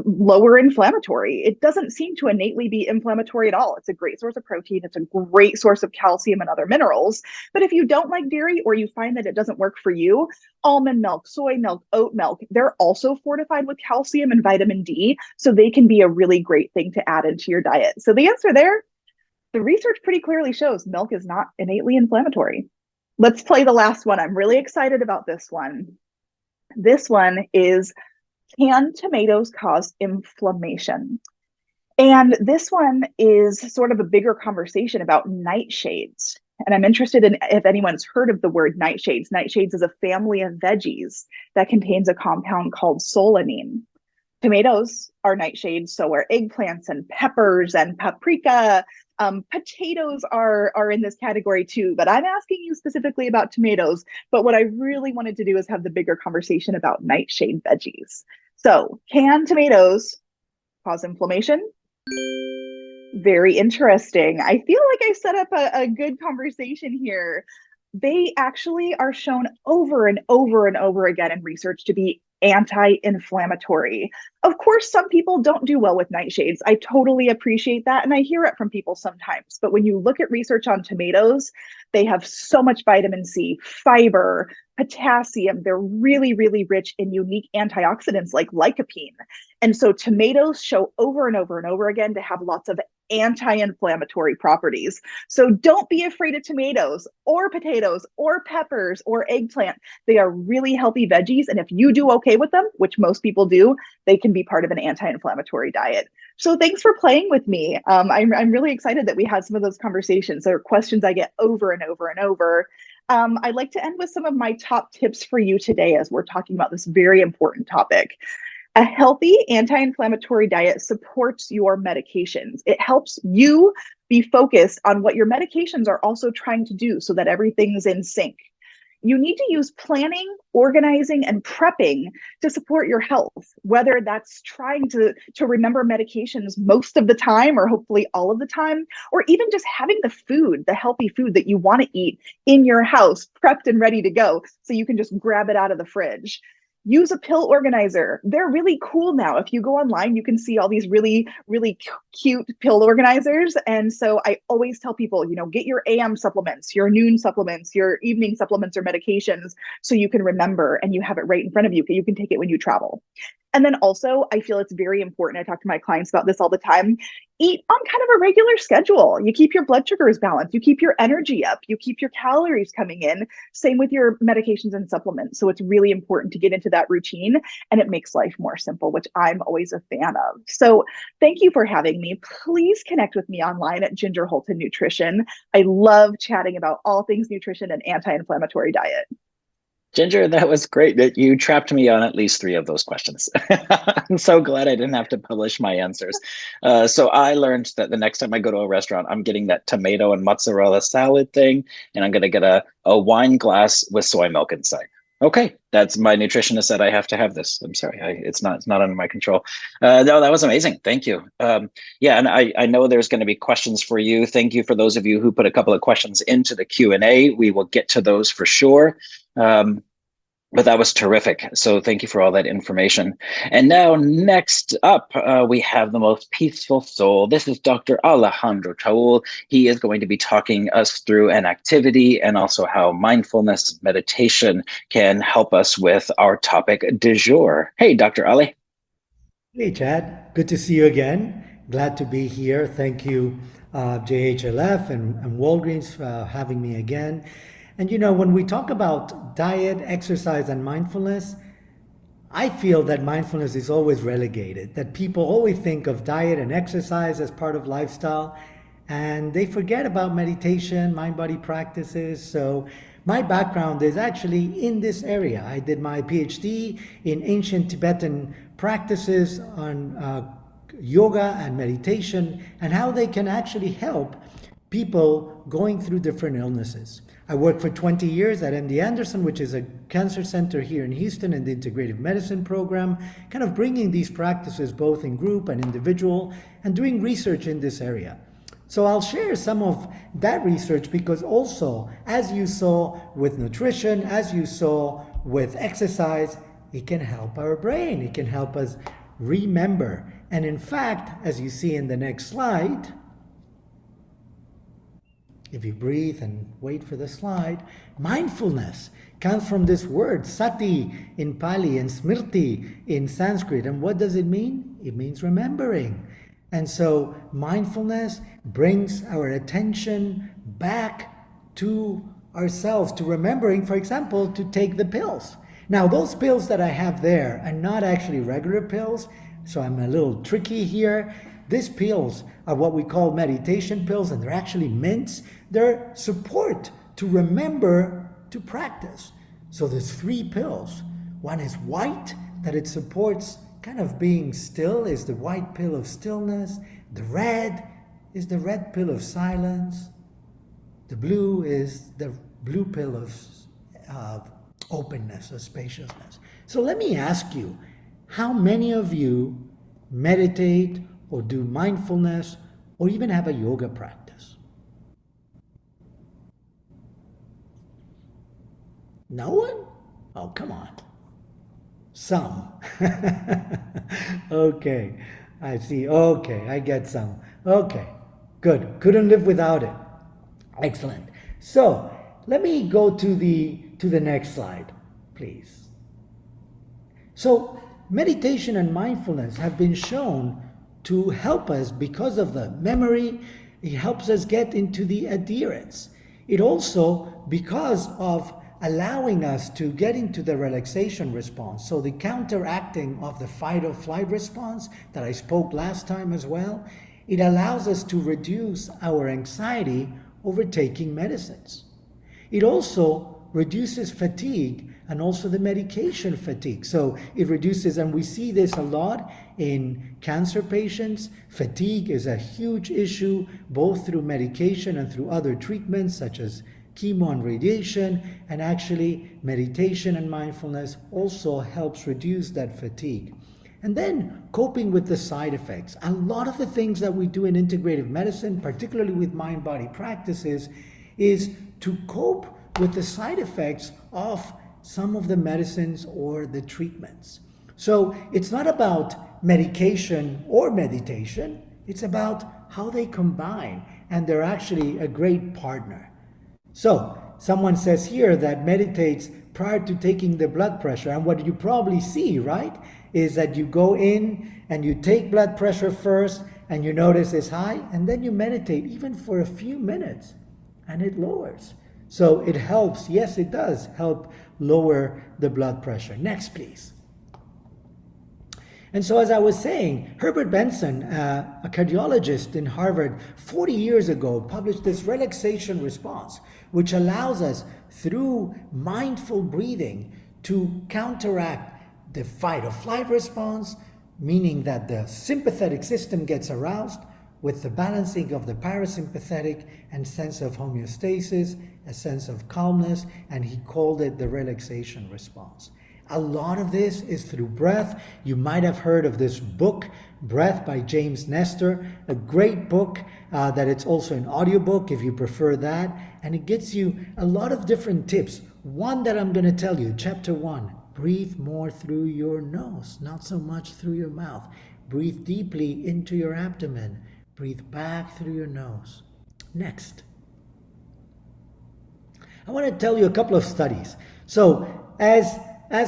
lower inflammatory. It doesn't seem to innately be inflammatory at all. It's a great source of protein. It's a great source of calcium and other minerals. But if you don't like dairy, or you find that it doesn't work for you, almond milk, soy milk, oat milk, they're also fortified with calcium and vitamin D. So they can be a really great thing to add into your diet. So the answer there, the research pretty clearly shows milk is not innately inflammatory. Let's play the last one. I'm really excited about this one. This one is, can tomatoes cause inflammation? And this one is sort of a bigger conversation about nightshades. And I'm interested in if anyone's heard of the word nightshades. Nightshades is a family of veggies that contains a compound called solanine. Tomatoes are nightshades, so are eggplants and peppers and paprika. Potatoes are in this category too, but I'm asking you specifically about tomatoes. But what I really wanted to do is have the bigger conversation about nightshade veggies. So, can tomatoes cause inflammation? Very interesting. I feel like I set up a good conversation here. They actually are shown over and over and over again in research to be anti-inflammatory. Of course, some people don't do well with nightshades. I totally appreciate that. And I hear it from people sometimes. But when you look at research on tomatoes, they have so much vitamin C, fiber, potassium. They're really, really rich in unique antioxidants like lycopene. And so tomatoes show over and over and over again to have lots of anti-inflammatory properties. So don't be afraid of tomatoes or potatoes or peppers or eggplant. They are really healthy veggies. And if you do okay with them, which most people do, they can be part of an anti-inflammatory diet. So thanks for playing with me. I'm really excited that we had some of those conversations. There are questions I get over and over and over. I'd like to end with some of my top tips for you today as we're talking about this very important topic. A healthy anti-inflammatory diet supports your medications. It helps you be focused on what your medications are also trying to do so that everything's in sync. You need to use planning, organizing, and prepping to support your health, whether that's trying to remember medications most of the time or hopefully all of the time, or even just having the food, the healthy food that you want to eat in your house, prepped and ready to go, so you can just grab it out of the fridge. Use a pill organizer. They're really cool now. If you go online, you can see all these really, really cute pill organizers. And so I always tell people, get your AM supplements, your noon supplements, your evening supplements or medications so you can remember and you have it right in front of you. You can take it when you travel. And then also, I feel it's very important. I talk to my clients about this all the time. Eat on kind of a regular schedule. You keep your blood sugars balanced. You keep your energy up. You keep your calories coming in. Same with your medications and supplements. So it's really important to get into that routine, and it makes life more simple, which I'm always a fan of. So thank you for having me. Please connect with me online at Ginger Hultin Nutrition. I love chatting about all things nutrition and anti-inflammatory diet. Ginger, that was great that you trapped me on at least 3 of those questions. I'm so glad I didn't have to publish my answers. So I learned that the next time I go to a restaurant, I'm getting that tomato and mozzarella salad thing, and I'm going to get a wine glass with soy milk inside. Okay, that's my nutritionist said I have to have this. I'm sorry, it's not under my control. No, that was amazing. Thank you. Yeah, and I know there's going to be questions for you. Thank you for those of you who put a couple of questions into the Q&A. We will get to those for sure. But that was terrific. So thank you for all that information. And now next up, we have the most peaceful soul. This is Dr. Alejando Chaoul. He is going to be talking us through an activity and also how mindfulness meditation can help us with our topic du jour. Hey, Dr. Ale. Hey, Chad. Good to see you again. Glad to be here. Thank you, JHLF and Walgreens for having me again. And when we talk about diet, exercise, and mindfulness, I feel that mindfulness is always relegated, that people always think of diet and exercise as part of lifestyle, and they forget about meditation, mind-body practices. So my background is actually in this area. I did my PhD in ancient Tibetan practices on yoga and meditation and how they can actually help people going through different illnesses. I worked for 20 years at MD Anderson, which is a cancer center here in Houston, in the integrative medicine program, kind of bringing these practices both in group and individual and doing research in this area. So I'll share some of that research because also, as you saw with nutrition, as you saw with exercise, it can help our brain. It can help us remember. And in fact, as you see in the next slide, if you breathe and wait for the slide, mindfulness comes from this word, sati in Pali and smriti in Sanskrit. And what does it mean? It means remembering. And so mindfulness brings our attention back to ourselves, to remembering, for example, to take the pills. Now, those pills that I have there are not actually regular pills, so I'm a little tricky here. These pills are what we call meditation pills, and they're actually mints. They're support to remember to practice. So there's 3 pills. One is white, that it supports kind of being still, is the white pill of stillness. The red is the red pill of silence. The blue is the blue pill of openness or spaciousness. So let me ask you, how many of you meditate or do mindfulness or even have a yoga practice? No one? Oh, come on. Some. Okay, I see. Okay, I get some. Okay, good. Couldn't live without it. Excellent. So let me go to the next slide, please. So meditation and mindfulness have been shown to help us because of the memory. It helps us get into the adherence. It also, because of allowing us to get into the relaxation response, so the counteracting of the fight or flight response that I spoke last time as well, it allows us to reduce our anxiety over taking medicines. It also reduces fatigue and also the medication fatigue. So it reduces, and we see this a lot in cancer patients. Fatigue is a huge issue, both through medication and through other treatments such as chemo and radiation, and actually meditation and mindfulness also helps reduce that fatigue. And then coping with the side effects. A lot of the things that we do in integrative medicine, particularly with mind-body practices, is to cope with the side effects of some of the medicines or the treatments. So it's not about medication or meditation, it's about how they combine, and they're actually a great partner. So someone says here that meditates prior to taking the blood pressure, and what you probably see, right, is that you go in and you take blood pressure first and you notice it's high, and then you meditate even for a few minutes and it lowers. So it helps, yes, it does help lower the blood pressure. Next, please. And so as I was saying, Herbert Benson, a cardiologist in Harvard 40 years ago, published this relaxation response, which allows us through mindful breathing to counteract the fight or flight response, meaning that the sympathetic system gets aroused with the balancing of the parasympathetic and sense of homeostasis, a sense of calmness, and he called it the relaxation response. A lot of this is through breath. You might have heard of this book, Breath by James Nestor, a great book that it's also an audiobook if you prefer that, and it gets you a lot of different tips. One that I'm going to tell you, chapter 1, breathe more through your nose, not so much through your mouth. Breathe deeply into your abdomen. Breathe back through your nose. Next. I want to tell you a couple of studies. So as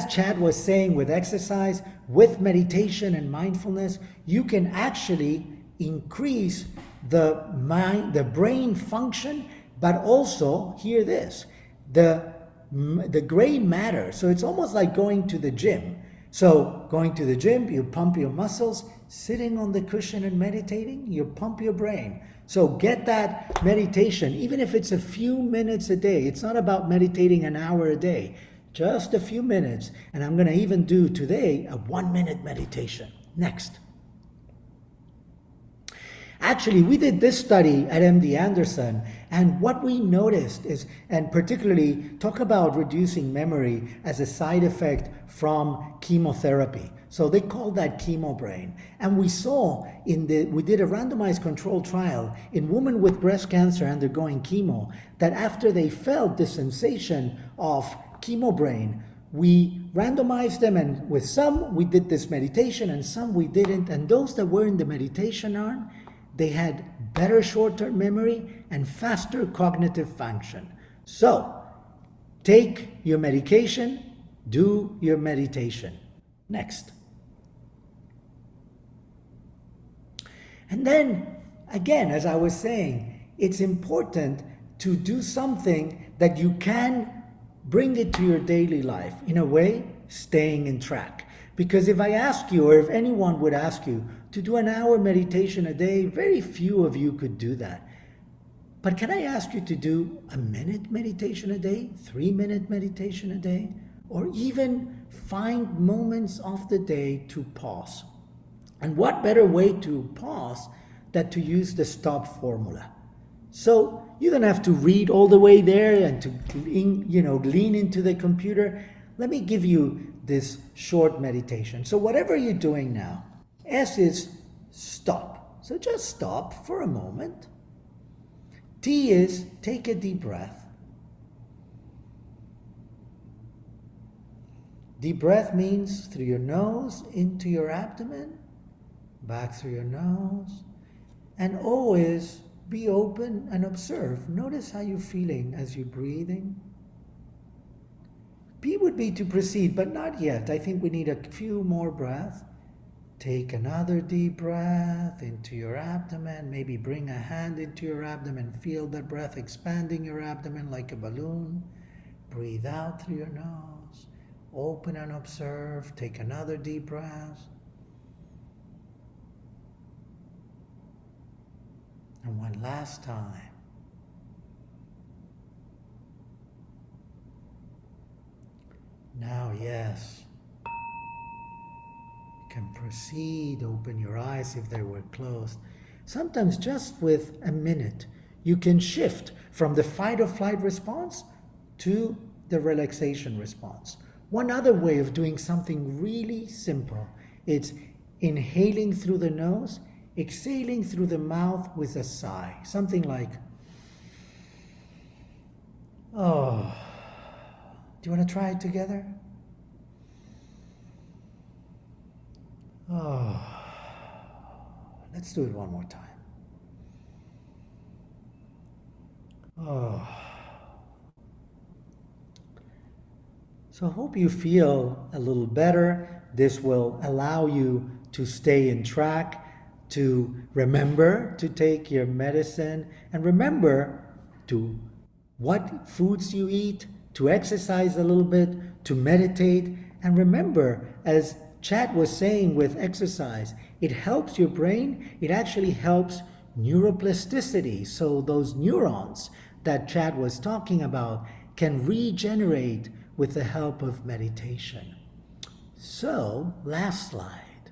Chad was saying, with exercise, with meditation and mindfulness, you can actually increase the brain function, but also, hear this, the gray matter. So it's almost like going to the gym. So going to the gym, you pump your muscles. Sitting on the cushion and meditating, you pump your brain. So get that meditation, even if it's a few minutes a day. It's not about meditating an hour a day, just a few minutes. And I'm going to even do today a 1-minute meditation. Next. Actually, we did this study at MD Anderson, and what we noticed is, and particularly talk about reducing memory as a side effect from chemotherapy. So they call that chemo brain. And we saw we did a randomized controlled trial in women with breast cancer undergoing chemo, that after they felt the sensation of chemo brain, we randomized them, and with some we did this meditation and some we didn't. And those that were in the meditation arm, they had better short-term memory and faster cognitive function. So take your medication, do your meditation. Next. And then, again, as I was saying, it's important to do something that you can bring it to your daily life, in a way, staying in track. Because if I ask you, or if anyone would ask you, to do an hour meditation a day, very few of you could do that. But can I ask you to do a minute meditation a day, 3-minute meditation a day, or even find moments of the day to pause? And what better way to pause than to use the stop formula? So you don't have to read all the way there and to lean into the computer. Let me give you this short meditation. So whatever you're doing now, S is stop. So just stop for a moment. T is take a deep breath. Deep breath means through your nose, into your abdomen, back through your nose. And O is be open and observe. Notice how you're feeling as you're breathing. P would be to proceed, but not yet. I think we need a few more breaths. Take another deep breath into your abdomen. Maybe bring a hand into your abdomen. Feel the breath expanding your abdomen like a balloon. Breathe out through your nose. Open and observe. Take another deep breath. And one last time. Now, yes. Can proceed, open your eyes if they were closed. Sometimes just with a minute, you can shift from the fight or flight response to the relaxation response. One other way of doing something really simple, it's inhaling through the nose, exhaling through the mouth with a sigh. Something like, oh. Do you want to try it together? Oh, let's do it one more time. Oh. So I hope you feel a little better. This will allow you to stay in track, to remember to take your medicine, and remember to what foods you eat, to exercise a little bit, to meditate, and remember, as Chad was saying with exercise, it helps your brain. It actually helps neuroplasticity. So those neurons that Chad was talking about can regenerate with the help of meditation. So, last slide.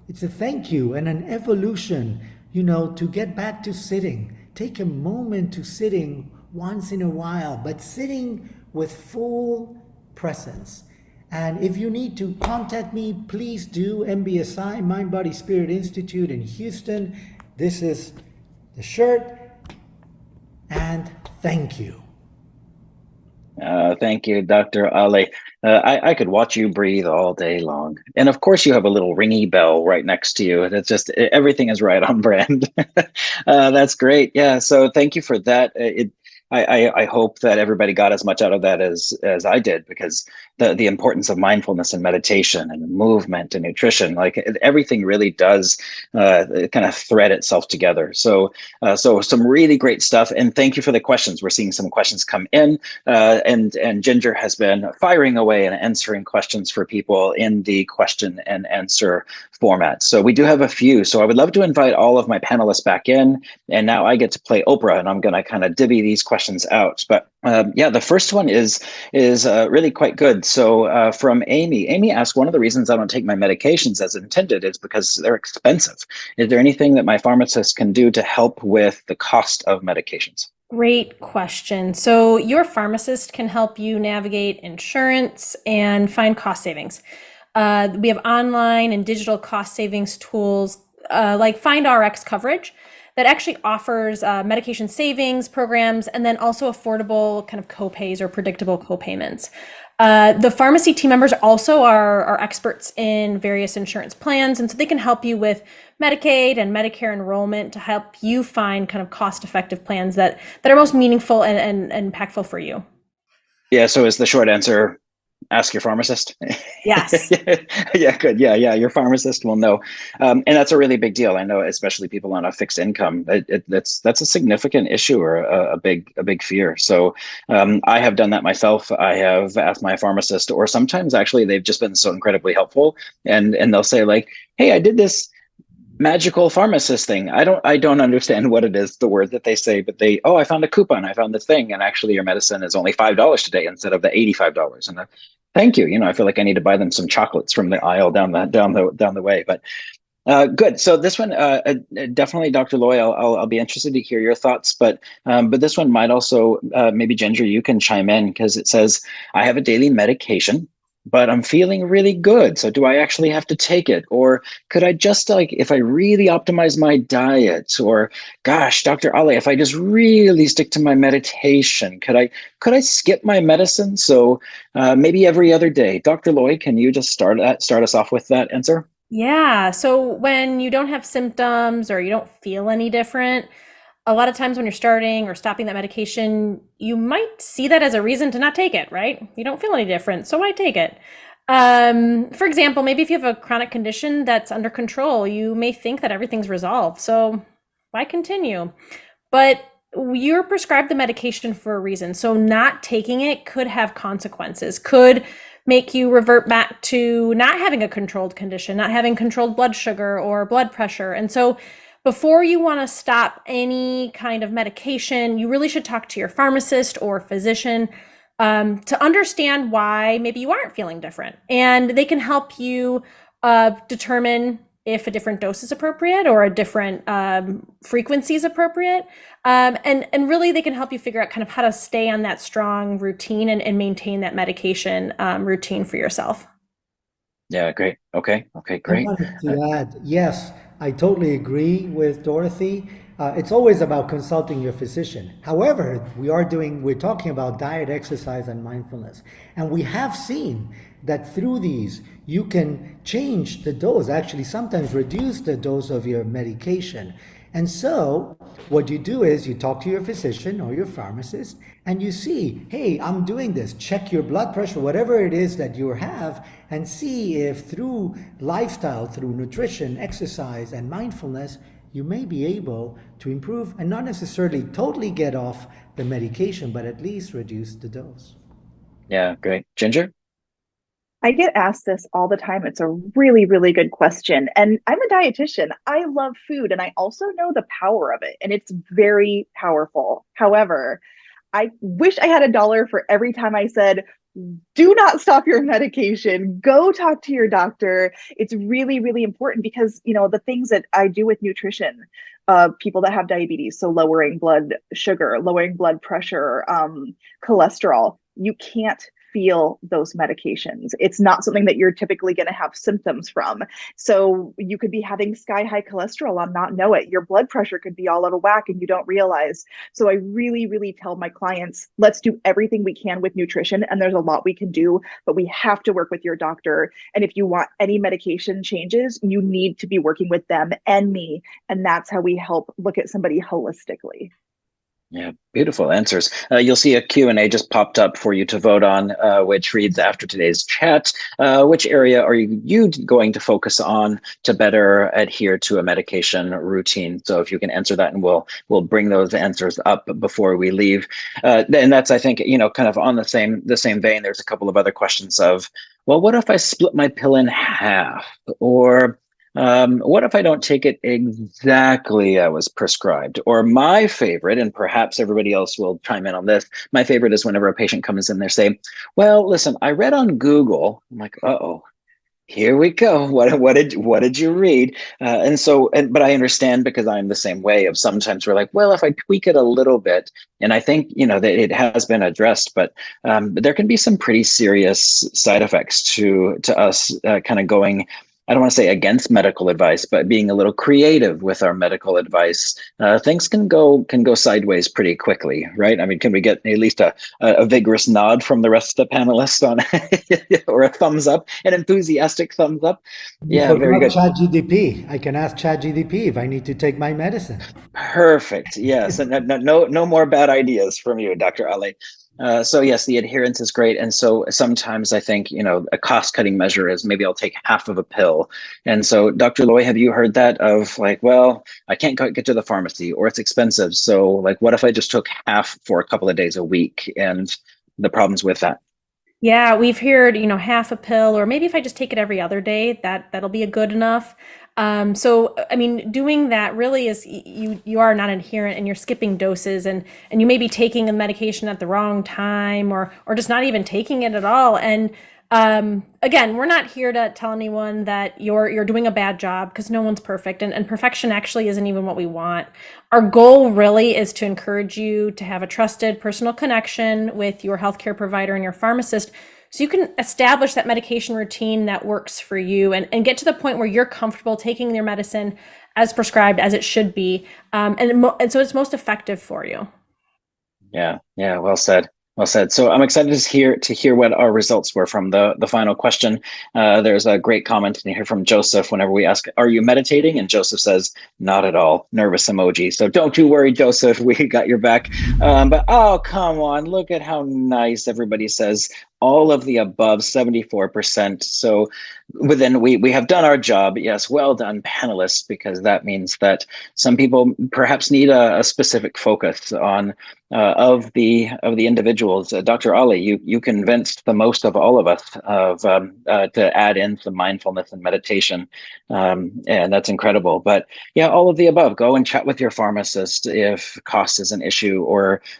It's a thank you and an evolution, to get back to sitting. Take a moment to sitting once in a while, but sitting with full presence. And if you need to contact me, please do. MBSI, Mind, Body, Spirit Institute in Houston. This is the shirt. And thank you. Thank you, Dr. Ale. I could watch you breathe all day long. And of course, you have a little ringy bell right next to you. It's just, everything is right on brand. That's great. Yeah. So thank you for that. I hope that everybody got as much out of that as I did, because the importance of mindfulness and meditation and movement and nutrition, like everything really does kind of thread itself together. So some really great stuff. And thank you for the questions. We're seeing some questions come in, and Ginger has been firing away and answering questions for people in the question and answer format. So we do have a few. So I would love to invite all of my panelists back in. And now I get to play Oprah, and I'm going to kind of divvy these questions out. But yeah, the first one is really quite good. So from Amy. Amy asked, one of the reasons I don't take my medications as intended is because they're expensive. Is there anything that my pharmacist can do to help with the cost of medications? Great question. So your pharmacist can help you navigate insurance and find cost savings. We have online and digital cost savings tools like FindRx coverage that actually offers medication savings programs, and then also affordable kind of copays or predictable copayments. The pharmacy team members also are experts in various insurance plans, and so they can help you with Medicaid and Medicare enrollment to help you find kind of cost-effective plans that are most meaningful and impactful for you. Yeah, so is the short answer, ask your pharmacist? Yes. Yeah, good. Yeah, your pharmacist will know. And that's a really big deal. I know, especially people on a fixed income, that's a significant issue or a big fear. So I have done that myself. I have asked my pharmacist, or sometimes actually they've just been so incredibly helpful, and they'll say like, hey, I did this magical pharmacist thing. I don't understand what it is, the word that they say, but I found a coupon, I found the thing, and actually your medicine is only $5 today instead of the $85. And thank you. I feel like I need to buy them some chocolates from the aisle down the way. But good. So this one, definitely, Dr. Loy, I'll be interested to hear your thoughts. But this one might also, maybe Ginger, you can chime in, because it says, I have a daily medication but I'm feeling really good. So do I actually have to take it? Or could I just like, if I really optimize my diet, or gosh, Dr. Ali, if I just really stick to my meditation, could I skip my medicine? So maybe every other day. Dr. Loy, can you just start us off with that answer? Yeah. So when you don't have symptoms or you don't feel any different, a lot of times when you're starting or stopping that medication, you might see that as a reason to not take it, right? You don't feel any different, so why take it? For example, maybe if you have a chronic condition that's under control, you may think that everything's resolved, so why continue? But you're prescribed the medication for a reason, so not taking it could have consequences, could make you revert back to not having a controlled condition, not having controlled blood sugar or blood pressure. And so before you want to stop any kind of medication, you really should talk to your pharmacist or physician to understand why maybe you aren't feeling different. And they can help you determine if a different dose is appropriate or a different frequency is appropriate. And really they can help you figure out kind of how to stay on that strong routine and maintain that medication routine for yourself. Yeah, great. Okay, I great. wanted to add, yes, I totally agree with Dorothy. It's always about consulting your physician. However, we're talking about diet, exercise, and mindfulness. And we have seen that through these, you can change the dose, actually sometimes reduce the dose of your medication. And so what you do is you talk to your physician or your pharmacist and you see, hey, I'm doing this. Check your blood pressure, whatever it is that you have, and see if through lifestyle, through nutrition, exercise, and mindfulness, you may be able to improve and not necessarily totally get off the medication, but at least reduce the dose. Yeah, great. Ginger? I get asked this all the time. It's a really, really good question. And I'm a dietitian. I love food and I also know the power of it, and it's very powerful. However, I wish I had a dollar for every time I said, do not stop your medication. Go talk to your doctor. It's really, really important because, the things that I do with nutrition, people that have diabetes, so lowering blood sugar, lowering blood pressure, cholesterol, you can't feel those medications. It's not something that you're typically going to have symptoms from. So you could be having sky high cholesterol and not know it. Your blood pressure could be all out of whack and you don't realize. So I really, really tell my clients, let's do everything we can with nutrition. And there's a lot we can do, but we have to work with your doctor. And if you want any medication changes, you need to be working with them and me. And that's how we help look at somebody holistically. Yeah, beautiful answers. You'll see a Q&A just popped up for you to vote on, which reads after today's chat, which area are you going to focus on to better adhere to a medication routine? So if you can answer that, and we'll bring those answers up before we leave. And that's, I think, kind of on the same vein. There's a couple of other questions of, well, what if I split my pill in half? Or what if I don't take it exactly as was prescribed? Or my favorite, and perhaps everybody else will chime in on this, my favorite is whenever a patient comes in, they say, well, listen, I read on Google. I'm like, uh-oh, here we go. What did you read? But I understand, because I'm the same way. Of sometimes we're like, well, if I tweak it a little bit, and I think that it has been addressed, but there can be some pretty serious side effects to us kind of going, I don't want to say against medical advice, but being a little creative with our medical advice. Things can go sideways pretty quickly, right? I mean, can we get at least a vigorous nod from the rest of the panelists on, or a thumbs up, an enthusiastic thumbs up? Yeah, very good. ChatGPT. I can ask ChatGPT if I need to take my medicine. Perfect. Yes, and no more bad ideas from you, Dr. Ali. So yes, the adherence is great. And so sometimes I think, a cost-cutting measure is maybe I'll take half of a pill. And so Dr. Loy, have you heard that of like, well, I can't get to the pharmacy, or it's expensive. So like, what if I just took half for a couple of days a week, and the problems with that? Yeah, we've heard, half a pill, or maybe if I just take it every other day, that'll be a good enough. So, I mean, doing that really is you are not adherent and you're skipping doses, and you may be taking a medication at the wrong time, or just not even taking it at all. And again, we're not here to tell anyone that you're doing a bad job, because no one's perfect, and perfection actually isn't even what we want. Our goal really is to encourage you to have a trusted personal connection with your healthcare provider and your pharmacist, So you can establish that medication routine that works for you and get to the point where you're comfortable taking your medicine as prescribed as it should be. And so it's most effective for you. Yeah, well said. Well said. So I'm excited to hear what our results were from the final question. There's a great comment in here from Joseph whenever we ask, are you meditating? And Joseph says, not at all. Nervous emoji. So don't you worry, Joseph. We got your back. But oh, come on. Look at how nice everybody says all of the above, 74%. So we have done our job. Yes, well done, panelists, because that means that some people perhaps need a specific focus on of the individuals. Dr. Ali, you convinced the most of all of us to add in some mindfulness and meditation, and that's incredible. But yeah, all of the above. Go and chat with your pharmacist if cost is an issue,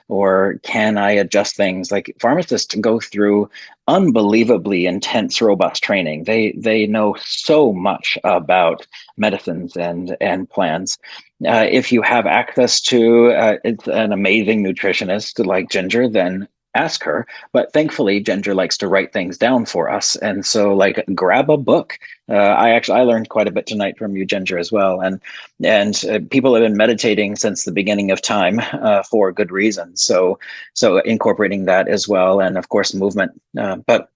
or can I adjust things? Like pharmacists go through unbelievably intense, robust training. They know so much about medicines and plans. If you have access to an amazing nutritionist like Ginger, then ask her. But thankfully, Ginger likes to write things down for us. And so like grab a book. I learned quite a bit tonight from you, Ginger, as well. And people have been meditating since the beginning of time for good reason. So incorporating that as well. And of course, movement. But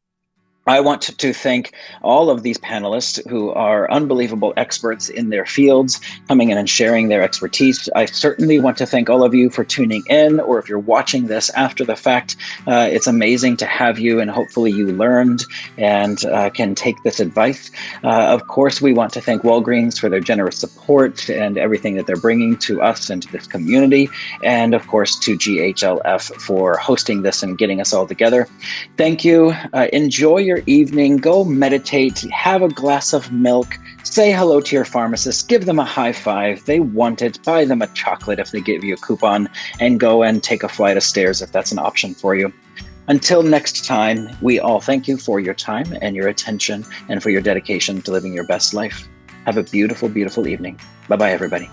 I want to thank all of these panelists who are unbelievable experts in their fields, coming in and sharing their expertise. I certainly want to thank all of you for tuning in, or if you're watching this after the fact, it's amazing to have you, and hopefully you learned and can take this advice. Of course, we want to thank Walgreens for their generous support and everything that they're bringing to us and to this community. And of course, to GHLF for hosting this and getting us all together. Thank you. Enjoy your evening, go meditate, have a glass of milk, say hello to your pharmacist, give them a high five. They want it. Buy them a chocolate if they give you a coupon, and go and take a flight of stairs if that's an option for you. Until next time, we all thank you for your time and your attention and for your dedication to living your best life. Have a beautiful, beautiful evening. Bye-bye, everybody.